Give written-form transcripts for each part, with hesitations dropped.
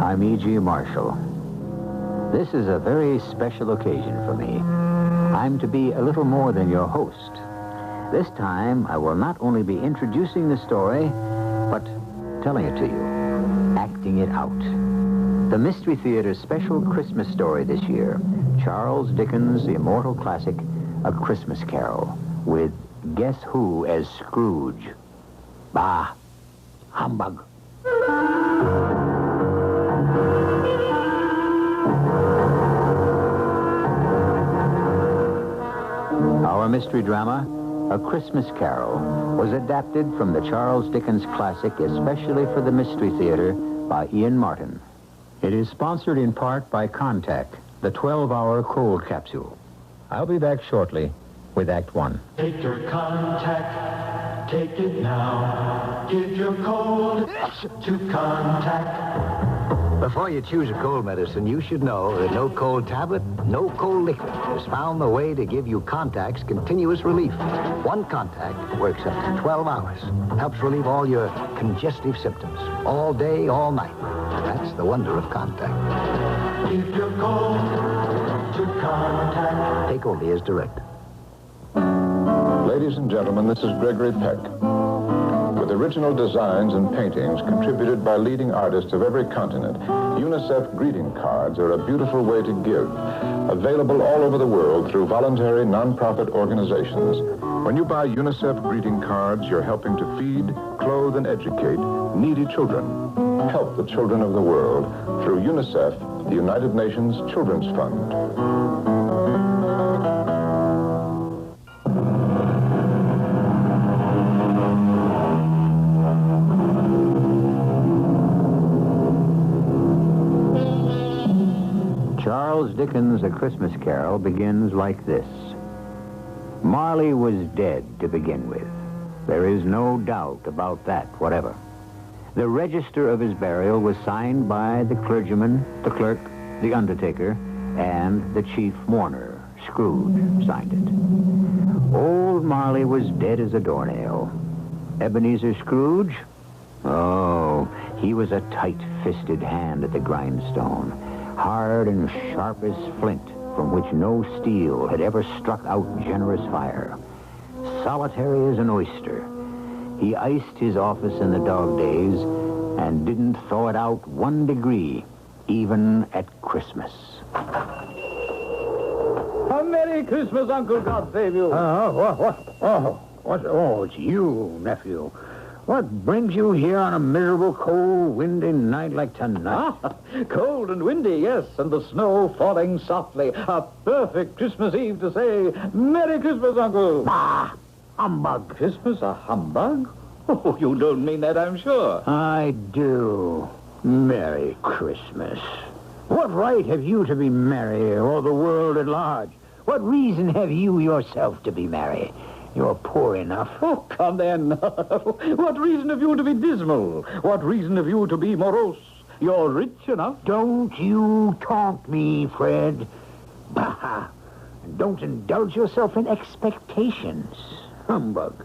I'm E.G. Marshall. This is a very special occasion for me. I'm to be a little more than your host. This time, I will not only be introducing the story, but telling it to you, acting it out. The Mystery Theater's special Christmas story this year, Charles Dickens' immortal classic, A Christmas Carol, with Guess Who as Scrooge. Bah, humbug. Our mystery drama, A Christmas Carol, was adapted from the Charles Dickens classic especially for the Mystery Theater by Ian Martin. It is sponsored in part by Contact, the 12-hour cold capsule. I'll be back shortly with Act One. Take your Contact, take it now. Give your cold to Contact. Before you choose a cold medicine, you should know that no cold tablet, no cold liquid has found the way to give you Contact's continuous relief. One Contact works up to 12 hours. Helps relieve all your congestive symptoms. All day, all night. That's the wonder of Contact. Give your cold to Contact. Take only as directed. Ladies and gentlemen, this is Gregory Peck. With original designs and paintings contributed by leading artists of every continent, UNICEF greeting cards are a beautiful way to give, available all over the world through voluntary non-profit organizations. When you buy UNICEF greeting cards, you're helping to feed, clothe, and educate needy children. Help the children of the world through UNICEF, the United Nations Children's Fund. Charles Dickens' A Christmas Carol begins like this. Marley was dead to begin with. There is no doubt about that whatever. The register of his burial was signed by the clergyman, the clerk, the undertaker, and the chief mourner. Scrooge signed it. Old Marley was dead as a doornail. Ebenezer Scrooge? Oh, he was a tight-fisted hand at the grindstone, hard and sharp as flint, from which no steel had ever struck out generous fire. Solitary as an oyster, he iced his office in the dog days and didn't thaw it out 1 degree, even at Christmas. A Merry Christmas, Uncle. God save you. It's you, nephew. What brings you here on a miserable, cold, windy night like tonight? Cold and windy, yes, and the snow falling softly. A perfect Christmas Eve to say, Merry Christmas, Uncle. Bah! Humbug. Christmas a humbug? Oh, you don't mean that, I'm sure. I do. Merry Christmas. What right have you to be merry, or the world at large? What reason have you yourself to be merry? You're poor enough. Oh, come then. What reason have you to be dismal? What reason have you to be morose? You're rich enough. Don't you taunt me, Fred. Bah! Don't indulge yourself in expectations. Humbug.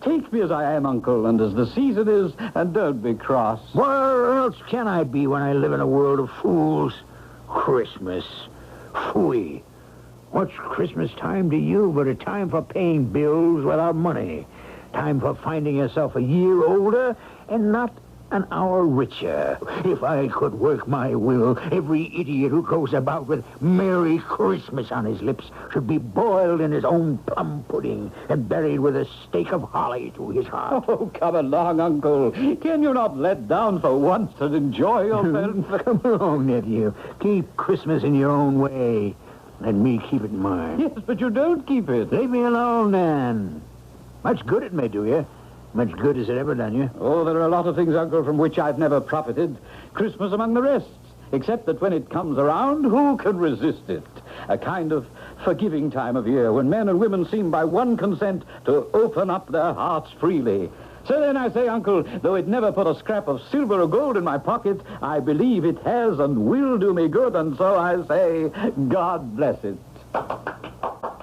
Take me as I am, Uncle, and as the season is, and don't be cross. Where else can I be when I live in a world of fools? Christmas. Phooey. What's Christmas time to you but a time for paying bills without money? Time for finding yourself a year older and not an hour richer. If I could work my will, every idiot who goes about with Merry Christmas on his lips should be boiled in his own plum pudding and buried with a stake of holly through his heart. Oh, come along, Uncle. Can you not let down for once and enjoy yourself? Come along, nephew. Keep Christmas in your own way. Let me keep it in mine. Yes, but you don't keep it. Leave me alone, then. Much good it may do you. Much good has it ever done you? Oh, there are a lot of things, Uncle, from which I've never profited. Christmas among the rest. Except that when it comes around, who can resist it? A kind of forgiving time of year when men and women seem by one consent to open up their hearts freely. So then I say, Uncle, though it never put a scrap of silver or gold in my pocket, I believe it has and will do me good, and so I say, God bless it.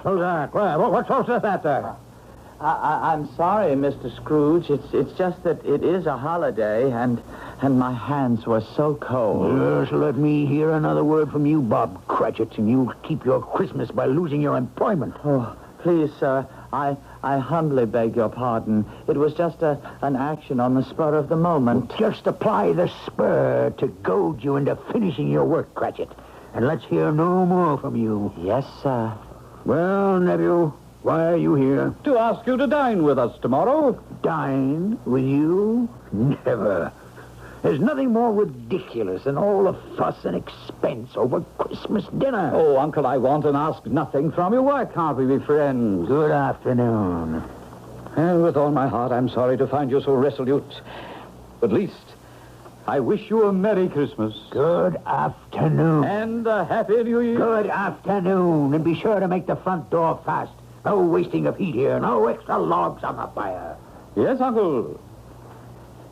Who's that? What's that there? I'm sorry, Mr. Scrooge. It's just that it is a holiday, and my hands were so cold. Just let me hear another word from you, Bob Cratchit, and you'll keep your Christmas by losing your employment. Oh, please, sir. I humbly beg your pardon. It was just an action on the spur of the moment. Just apply the spur to goad you into finishing your work, Cratchit. And let's hear no more from you. Yes, sir. Well, nephew, why are you here? To ask you to dine with us tomorrow. Dine with you? Never. There's nothing more ridiculous than all the fuss and expense over Christmas dinner. Oh, Uncle, I want and ask nothing from you. Why can't we be friends? Good afternoon. And with all my heart, I'm sorry to find you so resolute. At least, I wish you a Merry Christmas. Good afternoon. And a Happy New Year. Good afternoon. And be sure to make the front door fast. No wasting of heat here. No extra logs on the fire. Yes, Uncle.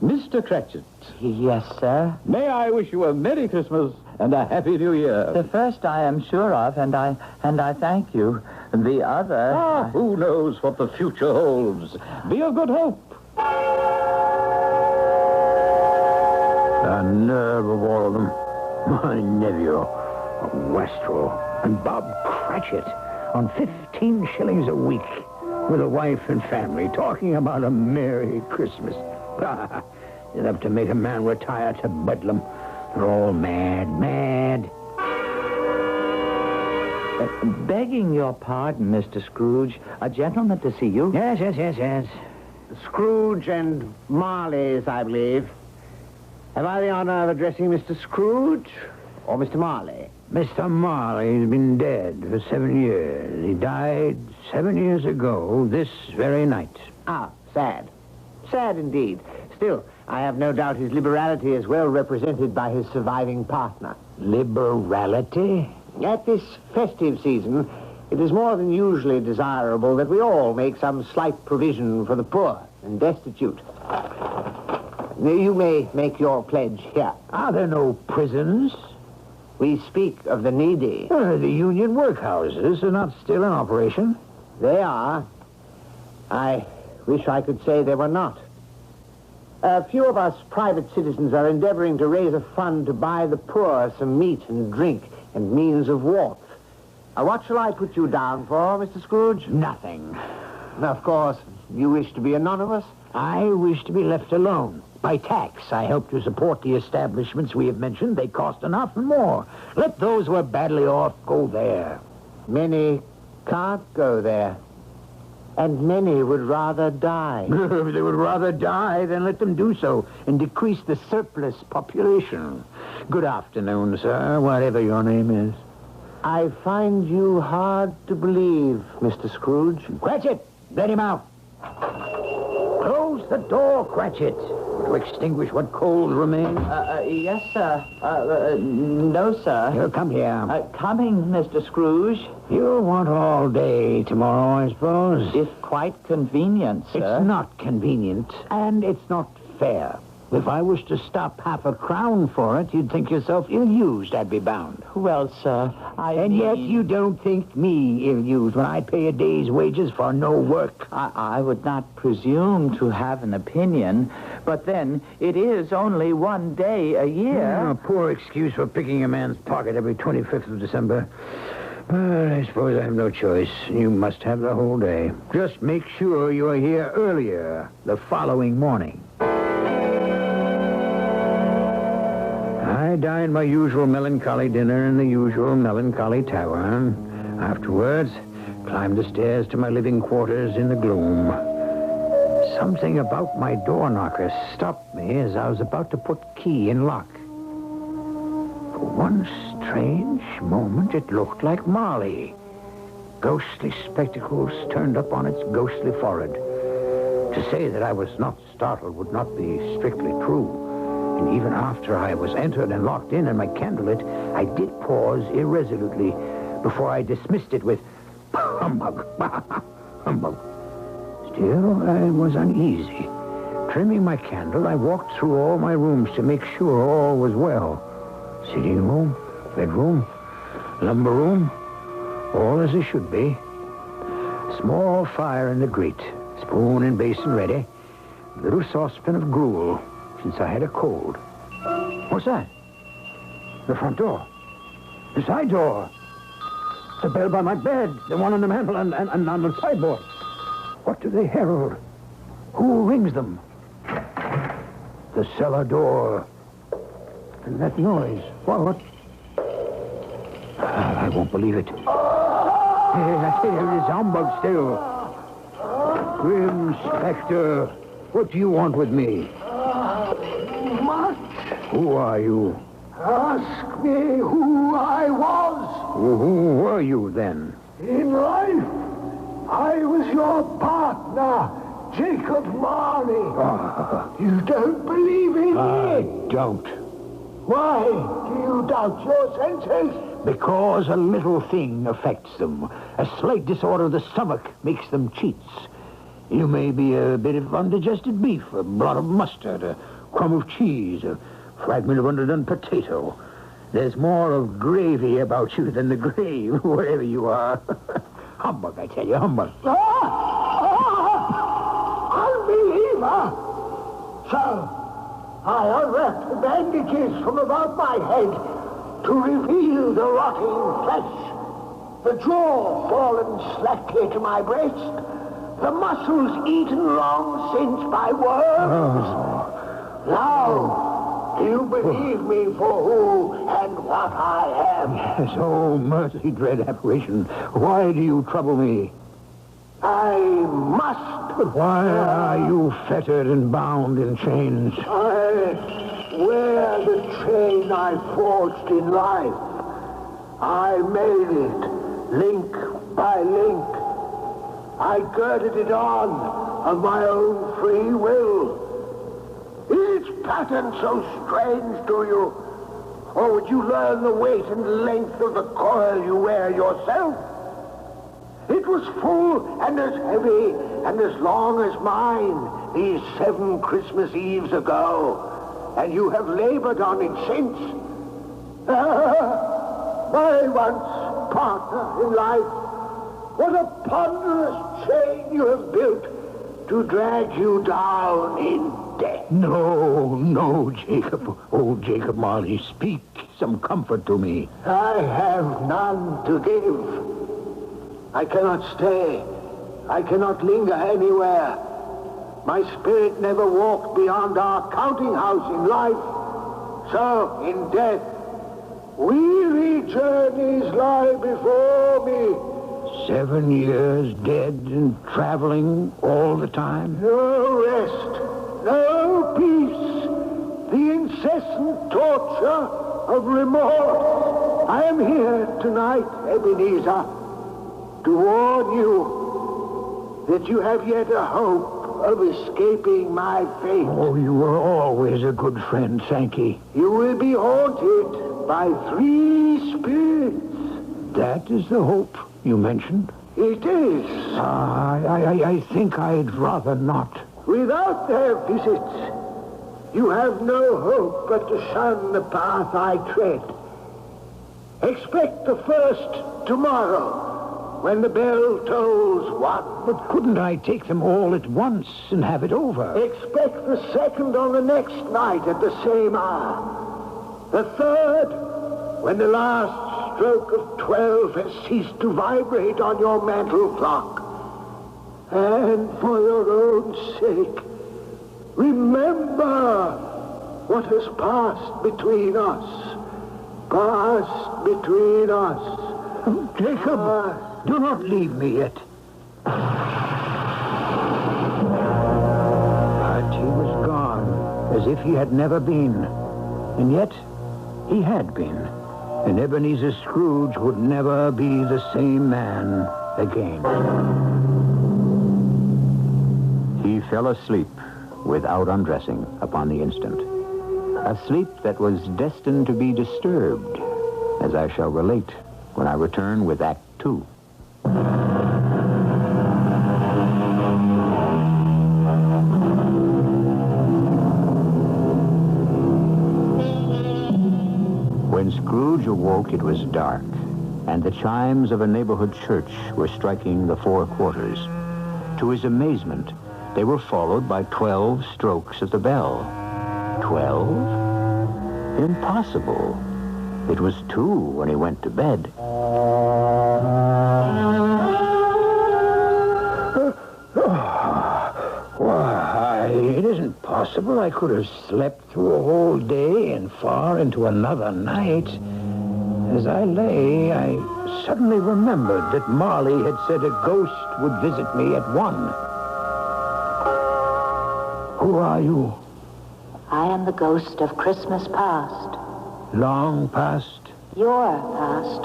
Mr. Cratchit. Yes, sir. May I wish you a Merry Christmas and a Happy New Year. The first I am sure of, and I thank you. The other... Who knows what the future holds? Be of good hope. The nerve of all of them. My nephew, Wastrel, and Bob Cratchit on 15 shillings a week with a wife and family talking about a Merry Christmas. Enough to make a man retire to Bedlam. They're all mad. Begging your pardon, Mr. Scrooge, a gentleman to see you. Yes. Scrooge and Marley's, I believe. Have I the honor of addressing Mr. Scrooge or Mr. Marley? Mr. Marley's been dead for 7 years. He died 7 years ago this very night. Ah, sad. Sad indeed. Still, I have no doubt his liberality is well represented by his surviving partner. Liberality? At this festive season, it is more than usually desirable that we all make some slight provision for the poor and destitute. You may make your pledge here. Are there no prisons? We speak of the needy. The union workhouses are not still in operation. They are. I wish I could say they were not. A few of us private citizens are endeavoring to raise a fund to buy the poor some meat and drink and means of warmth. What shall I put you down for, Mr. Scrooge? Nothing. Of course, you wish to be anonymous? I wish to be left alone. By tax, I help to support the establishments we have mentioned. They cost enough and more. Let those who are badly off go there. Many can't go there. And many would rather die. If they would rather die, then let them do so and decrease the surplus population. Good afternoon, sir, whatever your name is. I find you hard to believe, Mr. Scrooge. Cratchit, let him out. Close the door, Cratchit, to extinguish what coals remain. Yes, sir. No, sir. Come here. Coming, Mr. Scrooge. You'll want all day tomorrow, I suppose. If quite convenient, sir. It's not convenient, and it's not fair. If I was to stop half a crown for it, you'd think yourself ill-used, I'd be bound. Well, sir, And yet you don't think me ill-used when I pay a day's wages for no work. I would not presume to have an opinion, but then it is only one day a year. A poor excuse for picking a man's pocket every 25th of December. But I suppose I have no choice. You must have the whole day. Just make sure you are here earlier the following morning. I dined my usual melancholy dinner in the usual melancholy tavern. Afterwards, climbed the stairs to my living quarters in the gloom. Something about my door knocker stopped me as I was about to put key in lock. For one strange moment, it looked like Marley. Ghostly spectacles turned up on its ghostly forehead. To say that I was not startled would not be strictly true. And even after I was entered and locked in and my candle lit, I did pause irresolutely before I dismissed it with humbug. Humbug. Still, I was uneasy. Trimming my candle, I walked through all my rooms to make sure all was well. Sitting room, bedroom, lumber room, all as it should be. Small fire in the grate, Spoon and basin ready. Little saucepan of gruel, since I had a cold. What's that? The front door. The side door. The bell by my bed. The one on the mantel and on the sideboard. What do they herald? Who rings them? The cellar door. And that noise. What? I won't believe it. Here is humbug still. Grim Spectre, what do you want with me? What? Who are you? Ask me who I was. Who were you then? In life, I was your partner, Jacob Marley. You don't believe in me? I don't. Why do you doubt your senses? Because a little thing affects them. A slight disorder of the stomach makes them cheats. You may be a bit of undigested beef, a blot of mustard, a crumb of cheese, a fragment of underdone potato. There's more of gravy about you than the grave, wherever you are. Humbug, I tell you, humbug. Unbeliever! So, I unwrapped the bandages from about my head to reveal the rotting flesh, the jaw fallen slackly to my breast, the muscles eaten long since by worms. Now, do you believe me for who and what I am? Yes, oh, mercy, dread apparition. Why do you trouble me? I must. But why are you fettered and bound in chains? I wear the chain I forged in life. I made it, link by link. I girded it on of my own free will. Is its pattern so strange to you? Or would you learn the weight and length of the coil you wear yourself? It was full and as heavy and as long as mine these 7 Christmas Eves ago, and you have labored on it since. My once partner in life, what a ponderous chain you have built to drag you down in death. No, Jacob. Oh, Jacob Marley, speak some comfort to me. I have none to give. I cannot stay. I cannot linger anywhere. My spirit never walked beyond our counting house in life. So, in death, weary journeys lie before me. 7 years dead and traveling all the time? No rest, no peace. The incessant torture of remorse. I am here tonight, Ebenezer, to warn you that you have yet a hope of escaping my fate. Oh, you were always a good friend, Sankey. You will be haunted by 3 spirits. That is the hope you mentioned? It is. I think I'd rather not. Without their visits, you have no hope but to shun the path I tread. Expect the first tomorrow, when the bell tolls 1. But couldn't I take them all at once and have it over? Expect the second on the next night at the same hour. The third, when the last stroke of 12 has ceased to vibrate on your mantle clock. And for your own sake, remember what has passed between us. Passed between us. Jacob, do not leave me yet. But he was gone, as if he had never been. And yet, he had been. And Ebenezer Scrooge would never be the same man again. He fell asleep without undressing upon the instant. A sleep that was destined to be disturbed, as I shall relate when I return with Act 2. When Scrooge awoke, it was dark, and the chimes of a neighborhood church were striking the 4 quarters. To his amazement, they were followed by 12 strokes at the bell. 12? Impossible. It was 2 when he went to bed. Why, it isn't possible I could have slept through a whole day and far into another night. As I lay, I suddenly remembered that Marley had said a ghost would visit me at 1. Who are you? I am the ghost of Christmas past. Long past? Your past.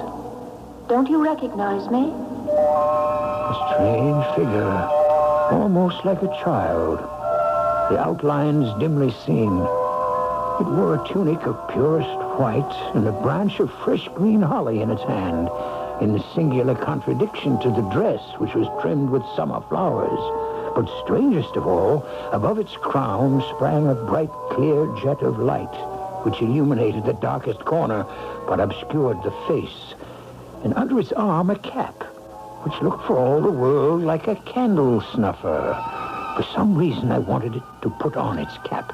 Don't you recognize me? A strange figure, almost like a child. The outlines dimly seen. It wore a tunic of purest white and a branch of fresh green holly in its hand, in singular contradiction to the dress, which was trimmed with summer flowers. But strangest of all, above its crown sprang a bright, clear jet of light, which illuminated the darkest corner, but obscured the face. And under its arm, a cap, which looked for all the world like a candle snuffer. For some reason, I wanted it to put on its cap.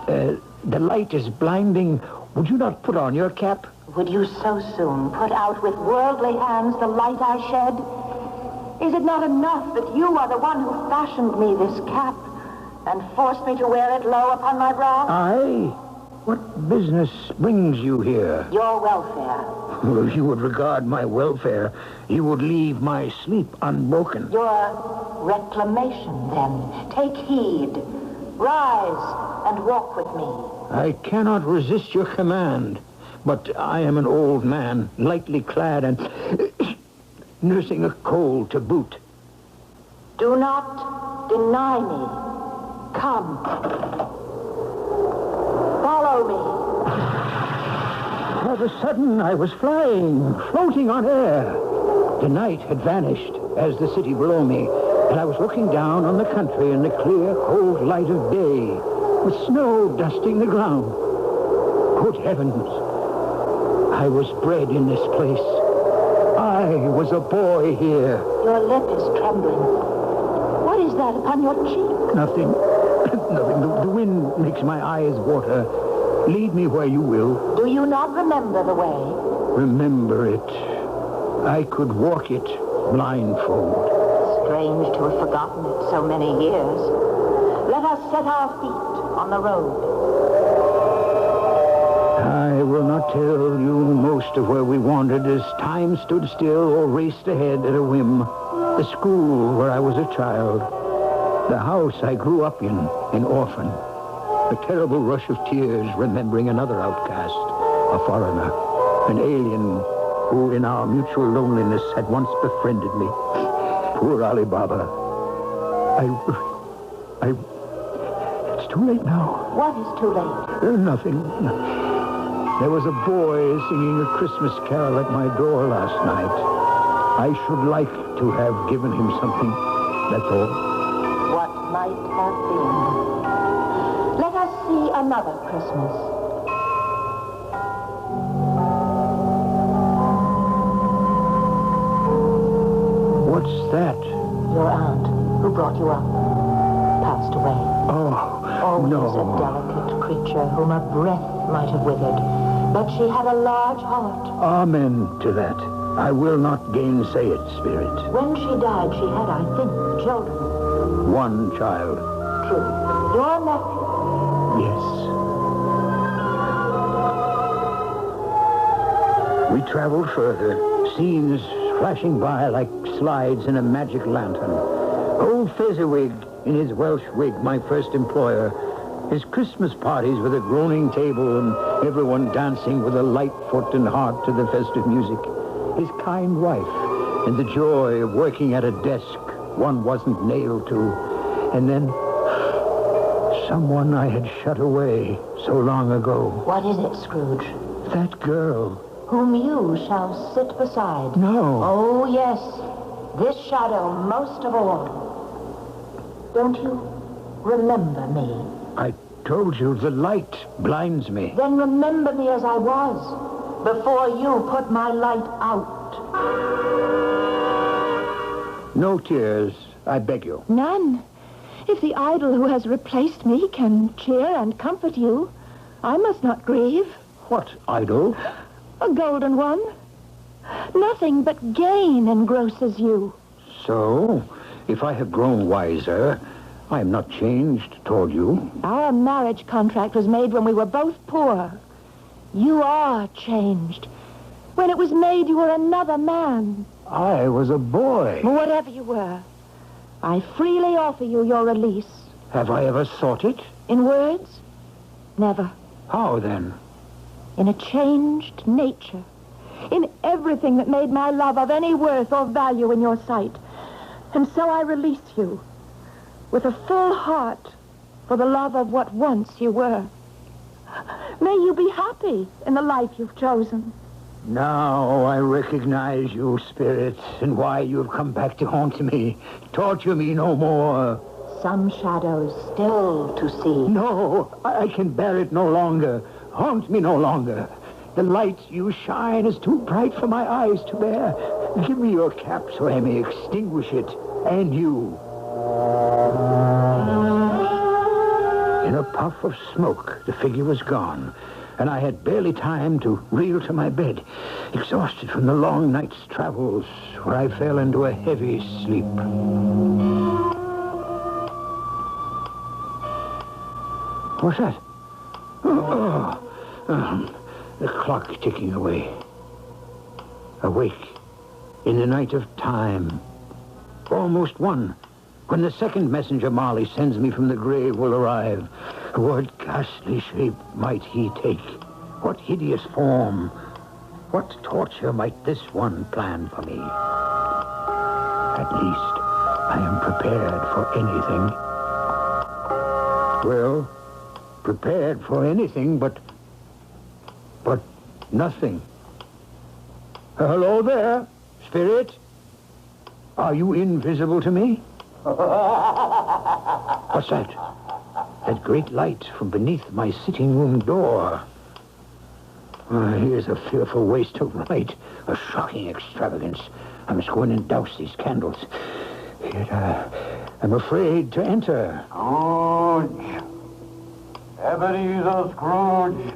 The light is blinding. Would you not put on your cap? Would you so soon put out with worldly hands the light I shed? Is it not enough that you are the one who fashioned me this cap and forced me to wear it low upon my brow? I? What business brings you here? Your welfare. Well, if you would regard my welfare, you would leave my sleep unbroken. Your reclamation, then. Take heed. Rise and walk with me. I cannot resist your command, but I am an old man, lightly clad and nursing a cold to boot. Do not deny me. Come. Follow me. All of a sudden, I was flying, floating on air. The night had vanished as the city below me, and I was looking down on the country in the clear, cold light of day, with snow dusting the ground. Good heavens! I was bred in this place. I was a boy here. Your lip is trembling. What is that upon your cheek? Nothing. Nothing. The wind makes my eyes water. Lead me where you will. Do you not remember the way? Remember it. I could walk it blindfold. Strange to have forgotten it so many years. Let us set our feet on the road. I will not tell you most of where we wandered as time stood still or raced ahead at a whim. The school where I was a child. The house I grew up in, an orphan. A terrible rush of tears remembering another outcast, a foreigner, an alien who in our mutual loneliness had once befriended me. Poor Ali Baba. It's too late now. What is too late? Nothing. There was a boy singing a Christmas carol at my door last night. I should like to have given him something, that's all. What might have been. Let us see another Christmas. What's that? Your aunt, who brought you up, passed away. Oh, Always no. a delicate creature whom a breath might have withered. But she had a large heart. Amen to that. I will not gainsay it, Spirit. When she died, she had, I think, children. One child. True. Your nephew. Yes. We traveled further, scenes flashing by like slides in a magic lantern. Old Fezziwig in his Welsh wig, my first employer. His Christmas parties with a groaning table and everyone dancing with a light foot and heart to the festive music. His kind wife and the joy of working at a desk one wasn't nailed to. And then someone I had shut away so long ago. What is it, Scrooge? That girl. Whom you shall sit beside. No. Oh, yes. This shadow most of all. Don't you remember me? I told you the light blinds me. Then remember me as I was, before you put my light out. No tears. I beg you. None. If the idol who has replaced me can cheer and comfort you, I must not grieve. What idol? A golden one. Nothing but gain engrosses you. So, if I have grown wiser, I am not changed toward you. Our marriage contract was made when we were both poor. You are changed. When it was made, you were another man. I was a boy. Whatever you were, I freely offer you your release. Have I ever sought it? In words? Never. How, then? In a changed nature. In everything that made my love of any worth or value in your sight. And so I release you, with a full heart, for the love of what once you were. May you be happy in the life you've chosen. Now I recognize you, Spirit, and why you've come back to haunt me. Torture me no more. Some shadows still to see. No, I can bear it no longer. Haunt me no longer. The light you shine is too bright for my eyes to bear. Give me your cap so I may extinguish it, and you. In a puff of smoke, the figure was gone, and I had barely time to reel to my bed, exhausted from the long night's travels, where I fell into a heavy sleep. What's that? The clock ticking away. Awake in the night of time. Almost one. When the second messenger Marley sends me from the grave will arrive. What ghastly shape might he take? What hideous form? What torture might this one plan for me? At least I am prepared for anything. Well, prepared for anything but nothing. Hello there, Spirit. Are you invisible to me? What's that? That great light from beneath my sitting room door. Here's a fearful waste of light, a shocking extravagance. I must go in and douse these candles. Yet I'm afraid to enter. Scrooge. Ebenezer Scrooge.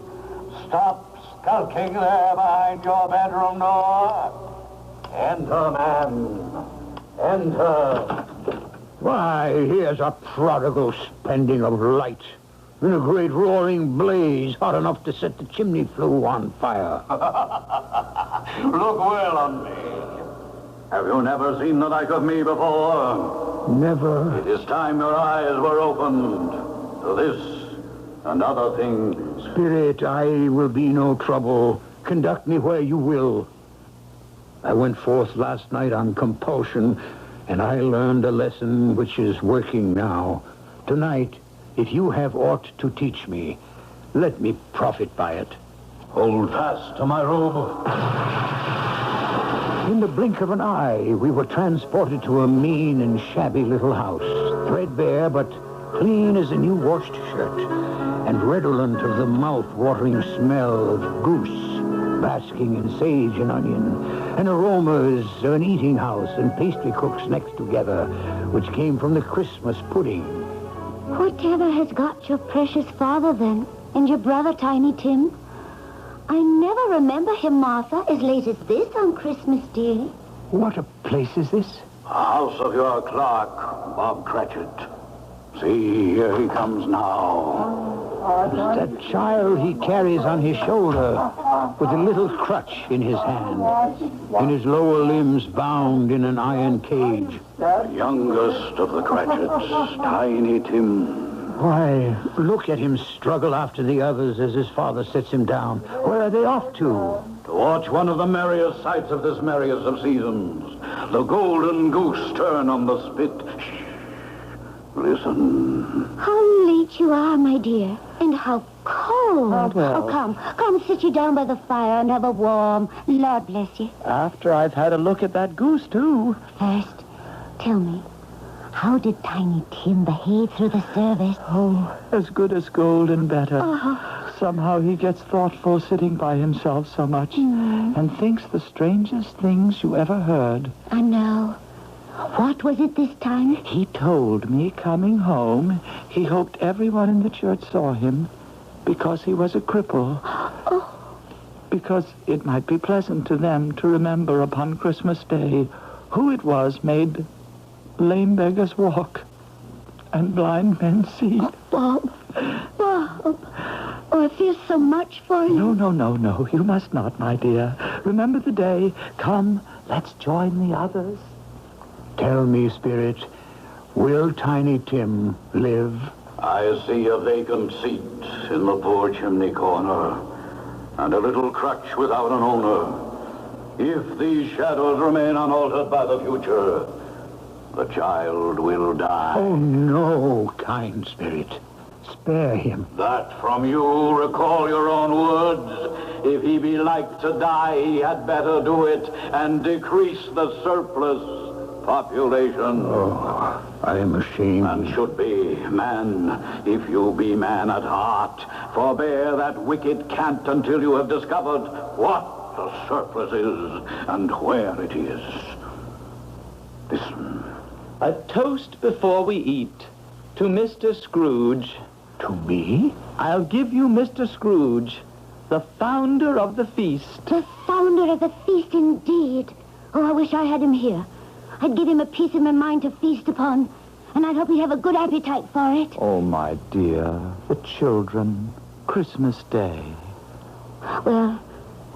Stop skulking there behind your bedroom door. Enter, man. Enter. Why, here's a prodigal spending of light in a great roaring blaze hot enough to set the chimney flue on fire. Look well on me. Have you never seen the like of me before? Never. It is time your eyes were opened to this and other things. Spirit, I will be no trouble. Conduct me where you will. I went forth last night on compulsion, and I learned a lesson which is working now. Tonight, if you have aught to teach me, let me profit by it. Hold fast to my robe. In the blink of an eye, we were transported to a mean and shabby little house, threadbare but clean as a new washed shirt, and redolent of the mouth-watering smell of goose, basking in sage and onion, and aromas of an eating house and pastry cooks next together, which came from the Christmas pudding. Whatever has got your precious father, then, and your brother, Tiny Tim? I never remember him, Martha, as late as this on Christmas Day. What a place is this? House of your clerk, Bob Cratchit. See, here he comes now. That child he carries on his shoulder with a little crutch in his hand, and his lower limbs bound in an iron cage. The youngest of the Cratchits, Tiny Tim. Why, look at him struggle after the others as his father sets him down. Where are they off to? To watch one of the merriest sights of this merriest of seasons. The golden goose turn on the spit. Shh. Listen. How late you are, my dear, and how cold. Oh, come sit you down by the fire and have a warm. Lord bless you. After I've had a look at that goose, too. First, tell me, how did Tiny Tim behave through the service? Oh, as good as gold and better. Oh. Somehow he gets thoughtful sitting by himself so much and thinks the strangest things you ever heard. I know. What was it this time? He told me coming home he hoped everyone in the church saw him because he was a cripple. Oh. Because it might be pleasant to them to remember upon Christmas Day who it was made lame beggars walk and blind men see. Oh, Bob. Bob. Oh, I feel so much for you. No. You must not, my dear. Remember the day. Come, let's join the others. Tell me, Spirit, will Tiny Tim live? I see a vacant seat in the poor chimney corner, and a little crutch without an owner. If these shadows remain unaltered by the future, the child will die. Oh, no, kind Spirit. Spare him. That from you, recall your own words. If he be like to die, he had better do it and decrease the surplus population. Oh, I am ashamed. And should be, man, if you be man at heart, forbear that wicked cant until you have discovered what the surplus is and where it is. Listen. A toast before we eat to Mr. Scrooge. To me? I'll give you Mr. Scrooge, the founder of the feast. The founder of the feast, indeed. Oh, I wish I had him here. I'd give him a piece of my mind to feast upon, and I'd hope he'd have a good appetite for it. Oh, my dear, the children, Christmas Day. Well,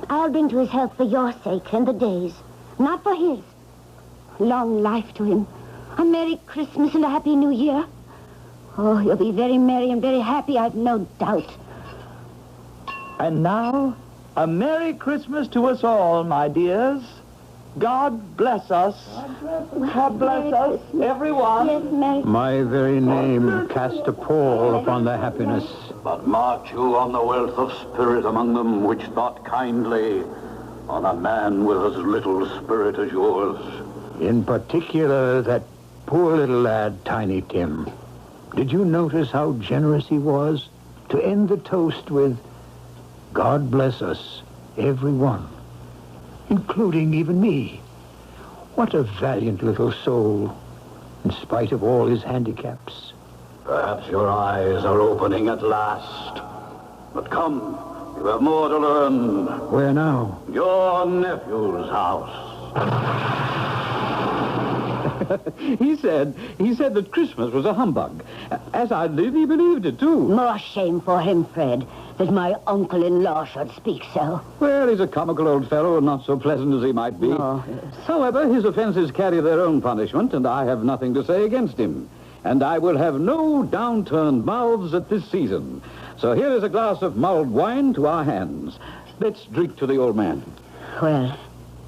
I'll bring to his health for your sake and the day's, not for his. Long life to him. A Merry Christmas and a Happy New Year. Oh, you'll be very merry and very happy, I've no doubt. And now, a Merry Christmas to us all, my dears. God bless us. God bless us, everyone. Yes, Merry. My very name cast a pall upon their happiness. But mark you on the wealth of spirit among them, which thought kindly on a man with as little spirit as yours. In particular, that poor little lad, Tiny Tim. Did you notice how generous he was to end the toast with, God bless us, everyone, including even me? What a valiant little soul, in spite of all his handicaps. Perhaps your eyes are opening at last. But come, you have more to learn. Where now? Your nephew's house. He said that Christmas was a humbug. As I live, he believed it, too. More shame for him, Fred, that my uncle-in-law should speak so. Well, he's a comical old fellow and not so pleasant as he might be. Oh, yes. However, his offenses carry their own punishment, and I have nothing to say against him. And I will have no downturned mouths at this season. So here is a glass of mulled wine to our hands. Let's drink to the old man. Well,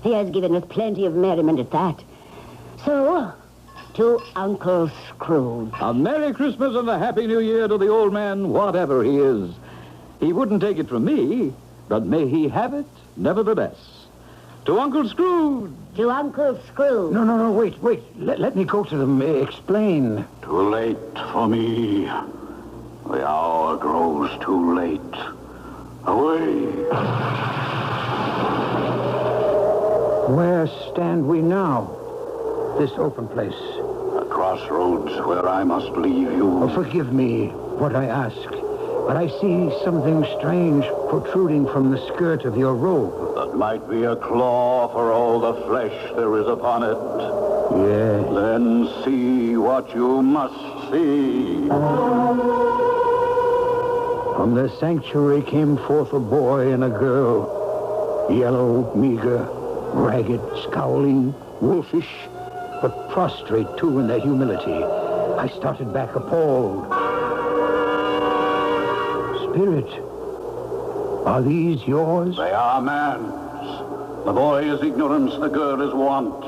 he has given us plenty of merriment at that. So, to Uncle Scrooge. A Merry Christmas and a Happy New Year to the old man, whatever he is. He wouldn't take it from me, but may he have it nevertheless. To Uncle Scrooge. To Uncle Scrooge. No, wait. Let me go to them. Explain. Too late for me. The hour grows too late. Away. Where stand we now? This open place. A crossroads where I must leave you. Oh, forgive me what I ask, but I see something strange protruding from the skirt of your robe. That might be a claw for all the flesh there is upon it. Yes. Then see what you must see. From the sanctuary came forth a boy and a girl. Yellow, meager, ragged, scowling, wolfish, but prostrate, too, in their humility. I started back appalled. Spirit, are these yours? They are man's. The boy is ignorance, the girl is want.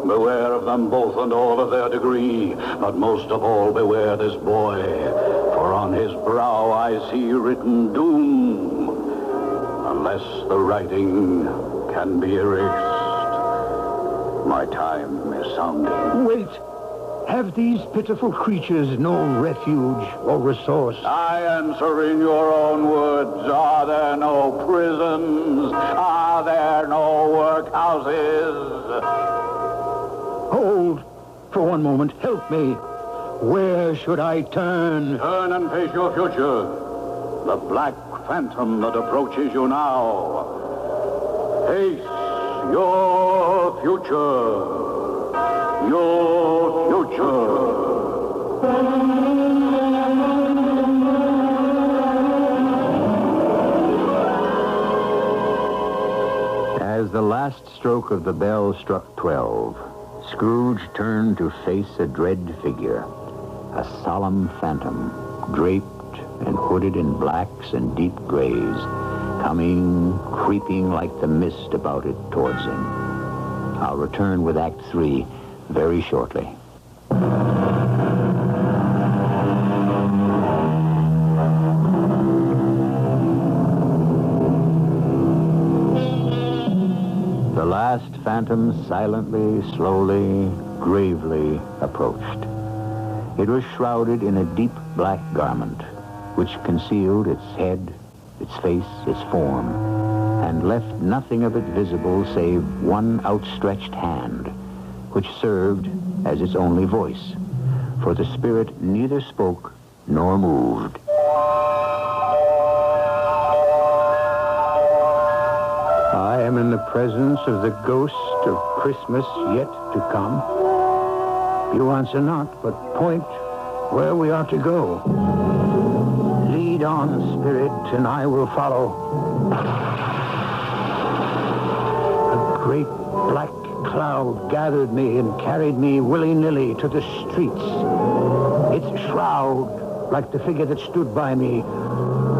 Beware of them both and all of their degree, but most of all beware this boy, for on his brow I see written doom, unless the writing can be erased. My time is sounding. Wait. Have these pitiful creatures no refuge or resource? I answer in your own words. Are there no prisons? Are there no workhouses? Hold. For one moment, help me. Where should I turn? Turn and face your future. The black phantom that approaches you now. Face your future. Your future. As the last stroke of the bell struck 12, Scrooge turned to face a dread figure, a solemn phantom, draped and hooded in blacks and deep grays, coming, creeping like the mist about it towards him. I'll return with Act 3 very shortly. The last phantom silently, slowly, gravely approached. It was shrouded in a deep black garment, which concealed its head, its face, its form, and left nothing of it visible save one outstretched hand, which served as its only voice, for the spirit neither spoke nor moved. I am in the presence of the ghost of Christmas yet to come. You answer not, but point where we are to go. Lead on, spirit, and I will follow. A great black cloud gathered me and carried me willy-nilly to the streets. Its shroud, like the figure that stood by me,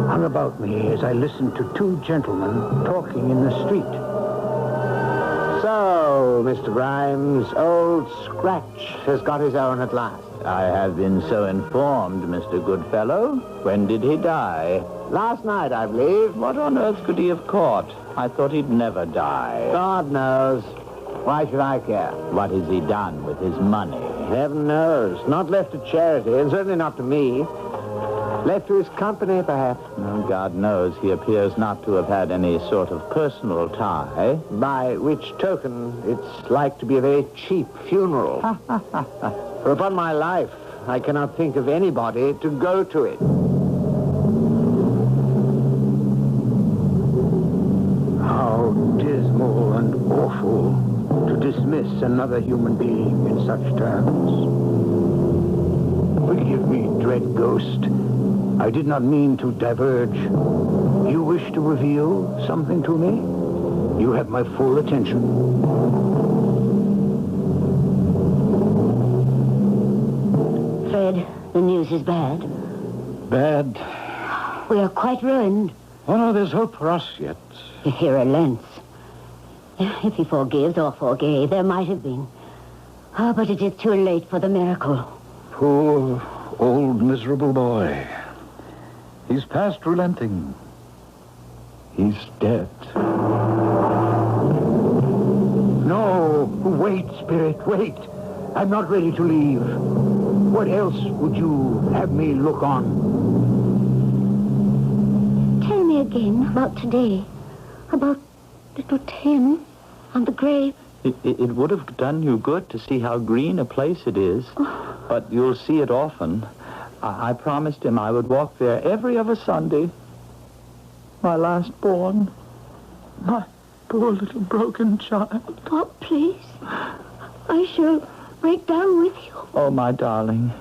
hung about me as I listened to two gentlemen talking in the street. So, Mr. Grimes, old Scratch has got his own at last. I have been so informed, Mr. Goodfellow. When did he die? Last night, I believe. What on earth could he have caught? I thought he'd never die. God knows. Why should I care? What has he done with his money? Heaven knows. Not left to charity, and certainly not to me. Left to his company, perhaps. Oh, God knows he appears not to have had any sort of personal tie. By which token, it's like to be a very cheap funeral. For upon my life, I cannot think of anybody to go to it. How dismal and awful to dismiss another human being in such terms. Forgive me, dread ghost. I did not mean to diverge. You wish to reveal something to me? You have my full attention. Fred, the news is bad. Bad? We are quite ruined. Oh, no, there's hope for us yet. He relents. If he forgives or forgave, there might have been. Oh, but it is too late for the miracle. Poor, old, miserable boy. He's past relenting. He's dead. No, wait, spirit, wait. I'm not ready to leave. What else would you have me look on? Tell me again about today. About little Tim on the grave. It would have done you good to see how green a place it is. But you'll see it often. I promised him I would walk there every other Sunday. My last born. My poor little broken child. Oh, please. I shall break down with you. Oh, my darling.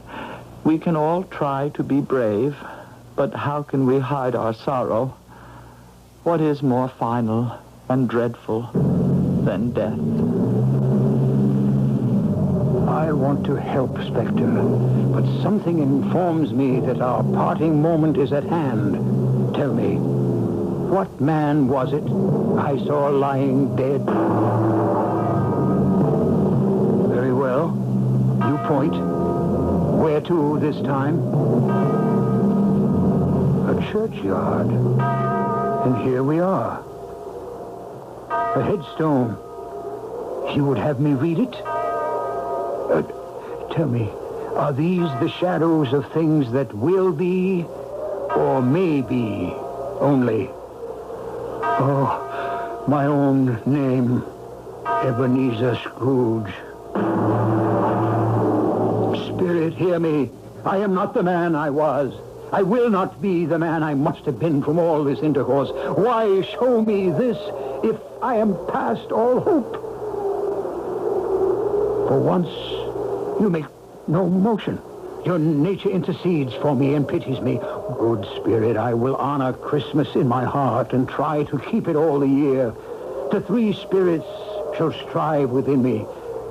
We can all try to be brave, but how can we hide our sorrow? What is more final and dreadful than death? I want to help, Spectre, but something informs me that our parting moment is at hand. Tell me, what man was it I saw lying dead? Very well. You point. Where to this time? A churchyard. And here we are. A headstone. You would have me read it? Tell me, are these the shadows of things that will be or may be only? Oh, my own name, Ebenezer Scrooge. Spirit, hear me. I am not the man I was. I will not be the man I must have been from all this intercourse. Why show me this if I am past all hope? For once, you make no motion. Your nature intercedes for me and pities me. Good Spirit, I will honor Christmas in my heart and try to keep it all the year. The three spirits shall strive within me.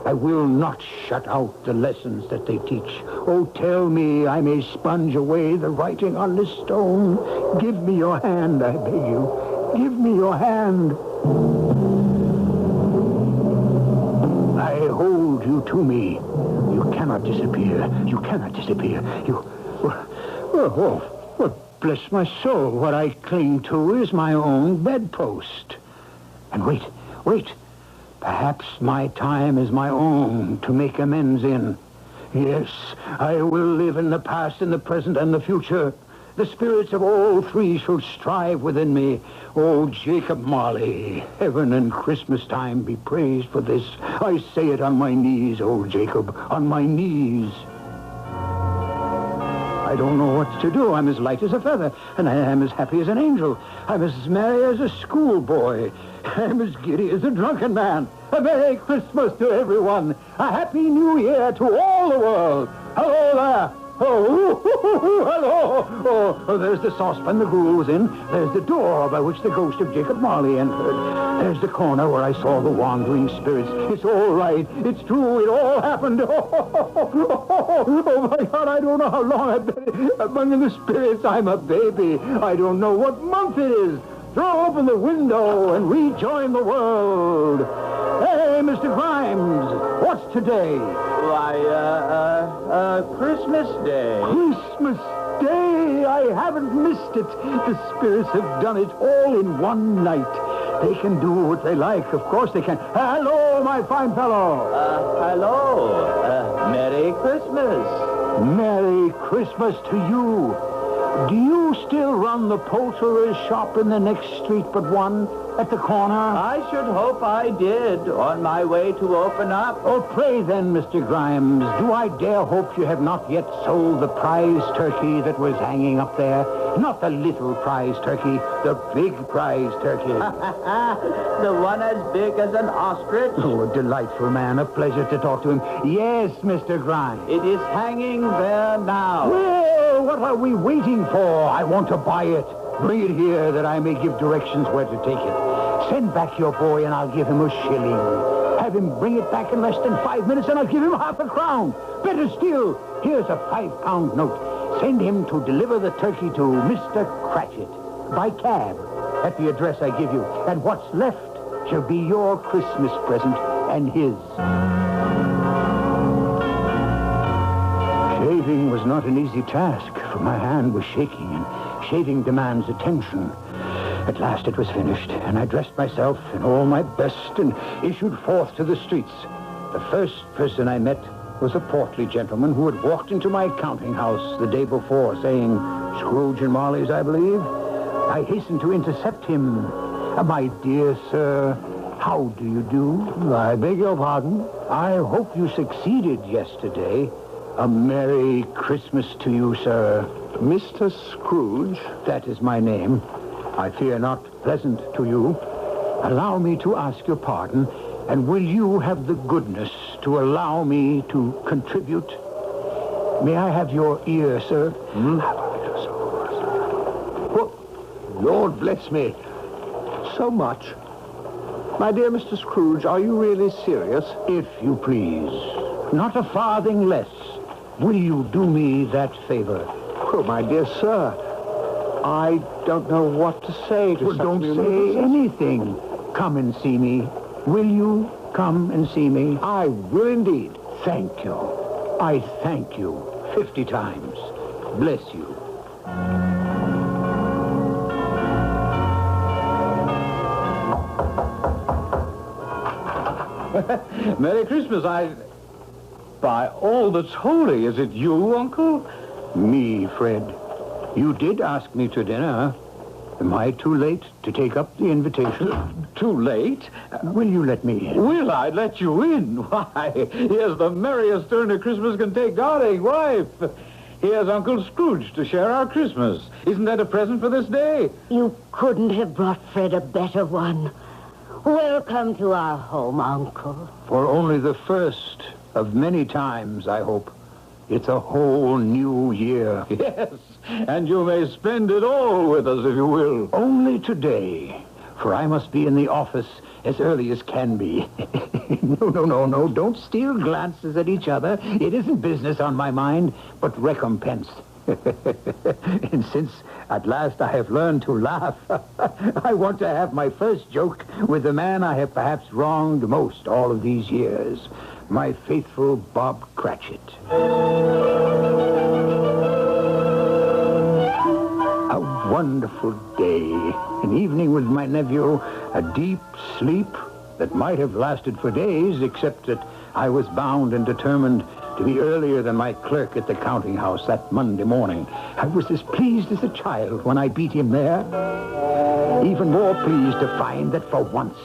I will not shut out the lessons that they teach. Oh, tell me I may sponge away the writing on this stone. Give me your hand, I beg you. Give me your hand. I hold you to me. You cannot disappear. You cannot disappear. Well, bless my soul. What I cling to is my own bedpost. And wait. Perhaps my time is my own to make amends in. Yes, I will live in the past, in the present, and the future. The spirits of all three shall strive within me. Oh, Jacob Marley, heaven and Christmas time be praised for this. I say it on my knees, oh Jacob, on my knees. I don't know what to do. I'm as light as a feather, and I am as happy as an angel. I'm as merry as a schoolboy. I'm as giddy as a drunken man. A Merry Christmas to everyone. A Happy New Year to all the world. Hello there. Oh, hello. Oh, there's the saucepan the gruel was in. There's the door by which the ghost of Jacob Marley entered. There's the corner where I saw the wandering spirits. It's all right. It's true. It all happened. Oh, my God, I don't know how long I've been among the spirits. I'm a baby. I don't know what month it is. Throw open the window and rejoin the world. Hey, Mr. Grimes, what's today? Why, Christmas Day. Christmas Day! I haven't missed it. The spirits have done it all in one night. They can do what they like. Of course they can. Hello, my fine fellow. Hello. Merry Christmas. Merry Christmas to you. Do you still run the poulterer's shop in the next street but one, at the corner? I should hope I did, on my way to open up. Oh, pray then, Mr. Grimes, do I dare hope you have not yet sold the prize turkey that was hanging up there? Not the little prize turkey, the big prize turkey. The one as big as an ostrich? Oh, a delightful man, a pleasure to talk to him. Yes, Mr. Grimes. It is hanging there now. Well, what are we waiting for? I want to buy it. Bring it here that I may give directions where to take it. Send back your boy and I'll give him a shilling. Have him bring it back in less than 5 minutes and I'll give him half a crown. Better still, here's a £5 note. Send him to deliver the turkey to Mr. Cratchit by cab at the address I give you. And what's left shall be your Christmas present and his. Shaving was not an easy task, for my hand was shaking, and shaving demands attention. At last it was finished, and I dressed myself in all my best and issued forth to the streets. The first person I met was a portly gentleman who had walked into my counting house the day before, saying, Scrooge and Marley's, I believe. I hastened to intercept him. My dear sir, how do you do? I beg your pardon. I hope you succeeded yesterday. A Merry Christmas to you, sir. Mr. Scrooge? That is my name. I fear not pleasant to you. Allow me to ask your pardon, and will you have the goodness to allow me to contribute? May I have your ear, sir? Oh, Lord bless me. So much. My dear Mr. Scrooge, are you really serious? If you please. Not a farthing less. Will you do me that favor? Oh, my dear sir, I don't know what to say to Well, such don't an say anything. Come and see me. Will you come and see me? I will indeed. Thank you. I thank you 50 times. Bless you. Merry Christmas. By all that's holy, is it you, Uncle? Me, Fred. You did ask me to dinner. Am I too late to take up the invitation? Too late? Will you let me in? Will I let you in? Why, here's the merriest turn a Christmas can take, darling wife. Here's Uncle Scrooge to share our Christmas. Isn't that a present for this day? You couldn't have brought Fred a better one. Welcome to our home, Uncle. For only the first of many times, I hope. It's a whole new year. Yes, and you may spend it all with us if you will. Only today, for I must be in the office as early as can be. No. Don't steal glances at each other. It isn't business on my mind, but recompense. And since at last I have learned to laugh, I want to have my first joke with the man I have perhaps wronged most all of these years, my faithful Bob Cratchit. A wonderful day. An evening with my nephew, a deep sleep that might have lasted for days, except that I was bound and determined to be earlier than my clerk at the counting house that Monday morning. I was as pleased as a child when I beat him there. Even more pleased to find that for once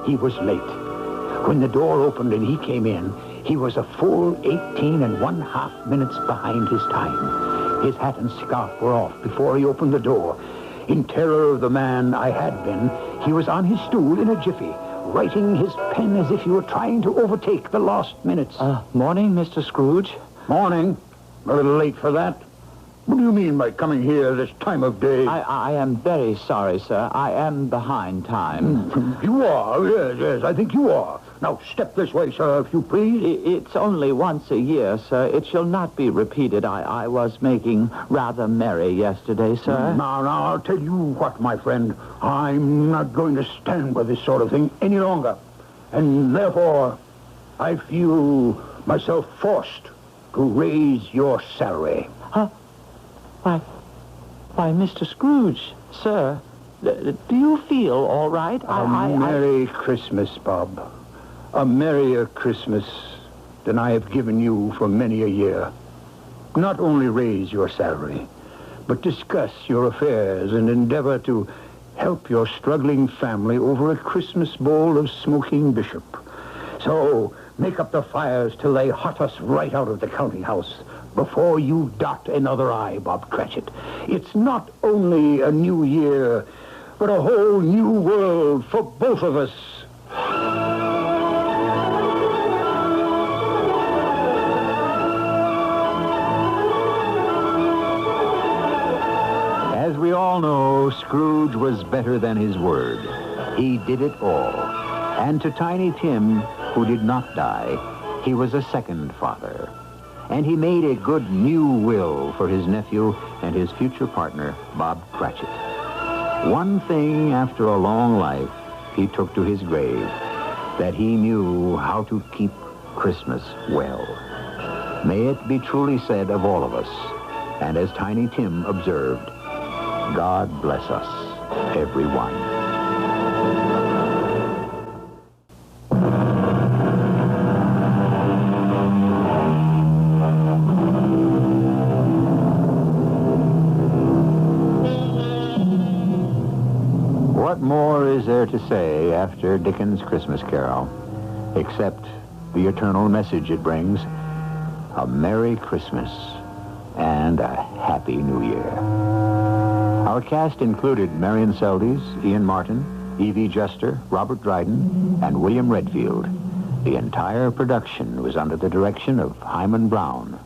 he was late. When the door opened and he came in, he was a full 18 1/2 minutes behind his time. His hat and scarf were off before he opened the door. In terror of the man I had been, he was on his stool in a jiffy, writing his pen as if he were trying to overtake the lost minutes. Morning, Mr. Scrooge. Morning. A little late for that. What do you mean by coming here this time of day? I am very sorry, sir. I am behind time. You are? Yes, I think you are. Now, step this way, sir, if you please. It's only once a year, sir. It shall not be repeated. I was making rather merry yesterday, sir. Now, I'll tell you what, my friend. I'm not going to stand by this sort of thing any longer. And therefore, I feel myself forced to raise your salary. Huh? Why, Mr. Scrooge, sir, do you feel all right? Merry Christmas, Bob. A merrier Christmas than I have given you for many a year. Not only raise your salary, but discuss your affairs and endeavor to help your struggling family over a Christmas bowl of smoking bishop. So make up the fires till they hot us right out of the counting house before you dot another I, Bob Cratchit. It's not only a new year, but a whole new world for both of us. As we all know, Scrooge was better than his word. He did it all. And to Tiny Tim, who did not die, he was a second father. And he made a good new will for his nephew and his future partner, Bob Cratchit. One thing after a long life he took to his grave, that he knew how to keep Christmas well. May it be truly said of all of us, and as Tiny Tim observed, God bless us, everyone. What more is there to say after Dickens' Christmas Carol, except the eternal message it brings, a Merry Christmas and a Happy New Year. Our cast included Marion Seldes, Ian Martin, Evie Juster, Robert Dryden, and William Redfield. The entire production was under the direction of Hyman Brown.